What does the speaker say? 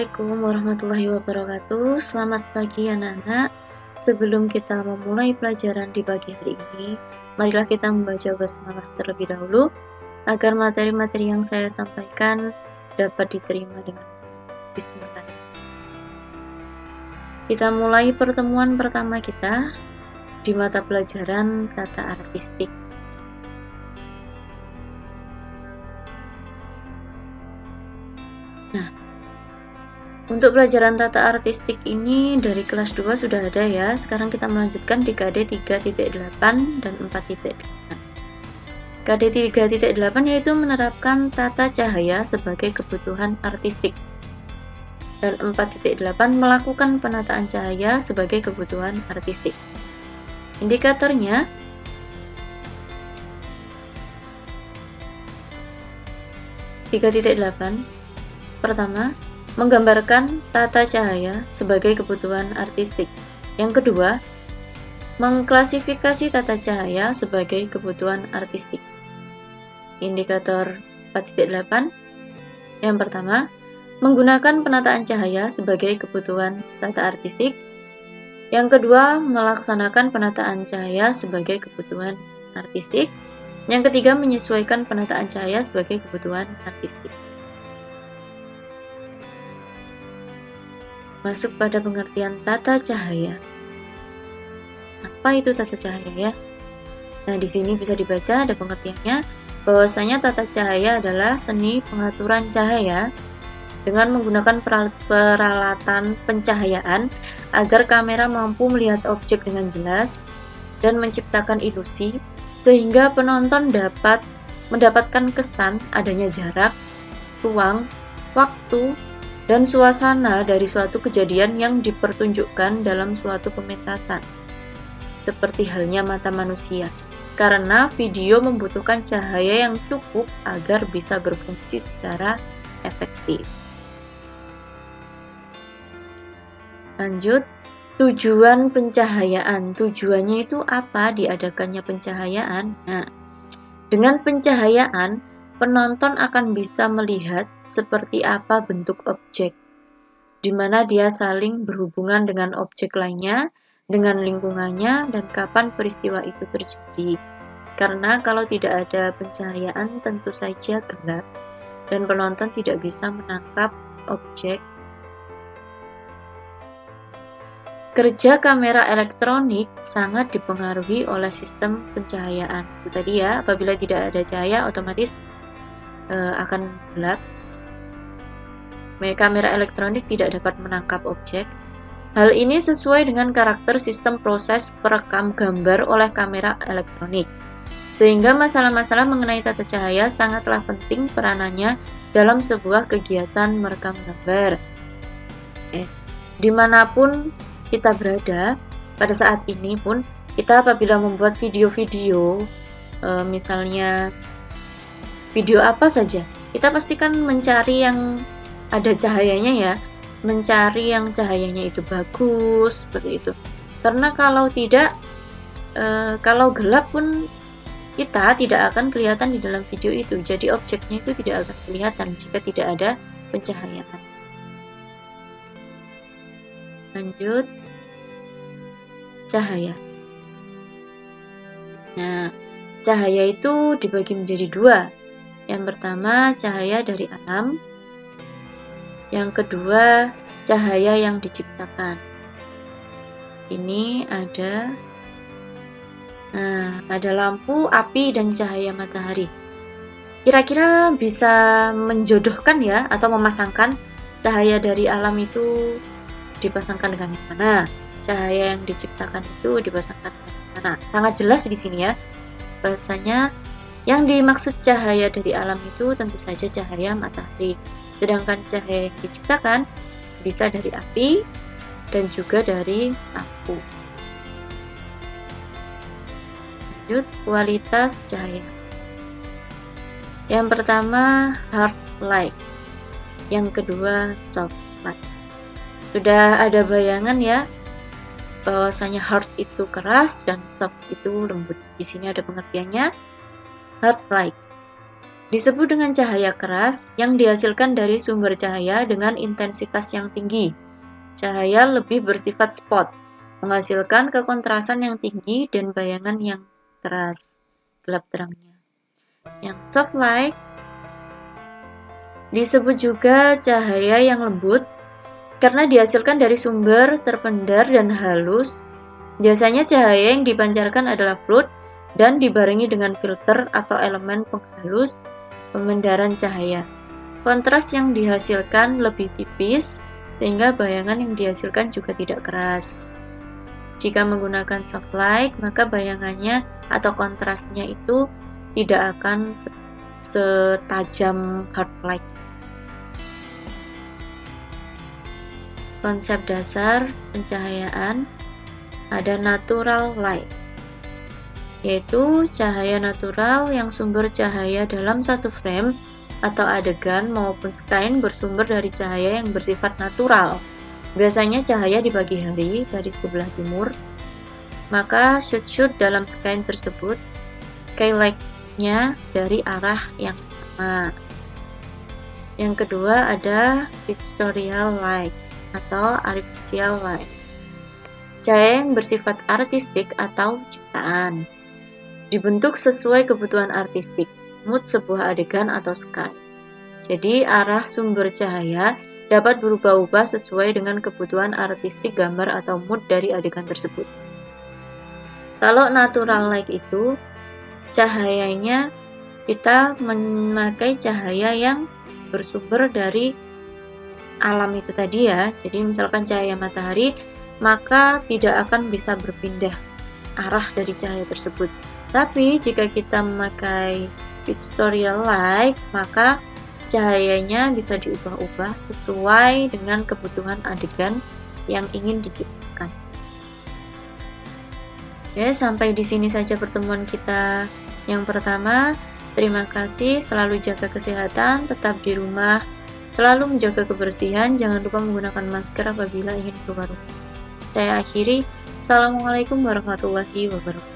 Assalamualaikum warahmatullahi wabarakatuh. Selamat pagi anak-anak. Sebelum kita memulai pelajaran di pagi hari ini, marilah kita membaca basmalah terlebih dahulu agar materi-materi yang saya sampaikan dapat diterima dengan bismillah. Kita mulai pertemuan pertama kita di mata pelajaran tata artistik. Untuk pelajaran tata artistik ini dari kelas 2 sudah ada ya. Sekarang kita melanjutkan di KD 3.8 dan 4.8. KD 3.8 yaitu menerapkan tata cahaya sebagai kebutuhan artistik. Dan 4.8 melakukan penataan cahaya sebagai kebutuhan artistik. Indikatornya tiga titik 8. Pertama, menggambarkan tata cahaya sebagai kebutuhan artistik. Yang kedua, mengklasifikasi tata cahaya sebagai kebutuhan artistik. Indikator 4.8. Yang pertama, menggunakan penataan cahaya sebagai kebutuhan tata artistik. Yang kedua, melaksanakan penataan cahaya sebagai kebutuhan artistik. Yang ketiga, menyesuaikan penataan cahaya sebagai kebutuhan artistik. Masuk pada pengertian tata cahaya. Apa itu tata cahaya ya? Nah, di sini bisa dibaca ada pengertiannya bahwasanya tata cahaya adalah seni pengaturan cahaya dengan menggunakan peralatan pencahayaan agar kamera mampu melihat objek dengan jelas dan menciptakan ilusi sehingga penonton dapat mendapatkan kesan adanya jarak, ruang, waktu, dan suasana dari suatu kejadian yang dipertunjukkan dalam suatu pementasan, seperti halnya mata manusia, karena video membutuhkan cahaya yang cukup agar bisa berfungsi secara efektif. Lanjut, tujuan pencahayaan. Tujuannya itu apa diadakannya pencahayaan? Nah, dengan pencahayaan, penonton akan bisa melihat seperti apa bentuk objek, di mana dia saling berhubungan dengan objek lainnya, dengan lingkungannya, dan kapan peristiwa itu terjadi. Karena kalau tidak ada pencahayaan tentu saja gelap, dan penonton tidak bisa menangkap objek. Kerja kamera elektronik sangat dipengaruhi oleh sistem pencahayaan. Itu tadi ya, apabila tidak ada cahaya otomatis akan gelap. Kamera elektronik tidak dapat menangkap objek. Hal ini sesuai dengan karakter sistem proses perekam gambar oleh kamera elektronik. Sehingga masalah-masalah mengenai tata cahaya sangatlah penting peranannya dalam sebuah kegiatan merekam gambar. Dimanapun kita berada, pada saat ini pun kita apabila membuat video-video, misalnya video apa saja, kita pastikan mencari yang ada cahayanya ya, mencari yang cahayanya itu bagus, seperti itu. Karena kalau tidak, kalau gelap pun kita tidak akan kelihatan di dalam video itu, jadi objeknya itu tidak akan kelihatan jika tidak ada pencahayaan. Lanjut, cahaya. Nah, cahaya itu dibagi menjadi dua. Yang pertama, cahaya dari alam. Yang kedua, cahaya yang diciptakan. Ini ada lampu, api, dan cahaya matahari. Kira-kira bisa menjodohkan ya, atau memasangkan cahaya dari alam itu dipasangkan dengan mana? Cahaya yang diciptakan itu dipasangkan dengan mana? Sangat jelas di sini ya. Bahasanya yang dimaksud cahaya dari alam itu tentu saja cahaya matahari. Sedangkan cahaya yang diciptakan bisa dari api dan juga dari lampu. Lanjut, kualitas cahaya. Yang pertama, hard light. Yang kedua, soft light. Sudah ada bayangan ya, bahwasanya hard itu keras dan soft itu lembut. Di sini ada pengertiannya. Hard light. Disebut dengan cahaya keras yang dihasilkan dari sumber cahaya dengan intensitas yang tinggi. Cahaya lebih bersifat spot, menghasilkan kekontrasan yang tinggi dan bayangan yang keras, gelap terangnya. Yang soft light disebut juga cahaya yang lembut karena dihasilkan dari sumber terpendar dan halus. Biasanya cahaya yang dipancarkan adalah flood dan dibarengi dengan filter atau elemen penghalus pemendaran cahaya. Kontras yang dihasilkan lebih tipis sehingga bayangan yang dihasilkan juga tidak keras. Jika menggunakan soft light, maka bayangannya atau kontrasnya itu tidak akan setajam hard light. Konsep dasar pencahayaan ada natural light, yaitu cahaya natural yang sumber cahaya dalam satu frame atau adegan maupun scene bersumber dari cahaya yang bersifat natural. Biasanya cahaya di pagi hari dari sebelah timur, maka shoot dalam scene tersebut skylight-nya dari arah yang sama. Yang kedua ada pictorial light atau artificial light, cahaya yang bersifat artistik atau ciptaan, dibentuk sesuai kebutuhan artistik, mood sebuah adegan atau scene. Jadi arah sumber cahaya dapat berubah-ubah sesuai dengan kebutuhan artistik gambar atau mood dari adegan tersebut. Kalau natural light itu cahayanya kita memakai cahaya yang bersumber dari alam itu tadi ya. Jadi misalkan cahaya matahari, maka tidak akan bisa berpindah arah dari cahaya tersebut. Tapi jika kita memakai pictorial light, maka cahayanya bisa diubah-ubah sesuai dengan kebutuhan adegan yang ingin diciptakan. Oke, sampai di sini saja pertemuan kita yang pertama. Terima kasih, selalu jaga kesehatan, tetap di rumah, selalu menjaga kebersihan, jangan lupa menggunakan masker apabila ingin keluar rumah. Saya akhiri, Assalamualaikum warahmatullahi wabarakatuh.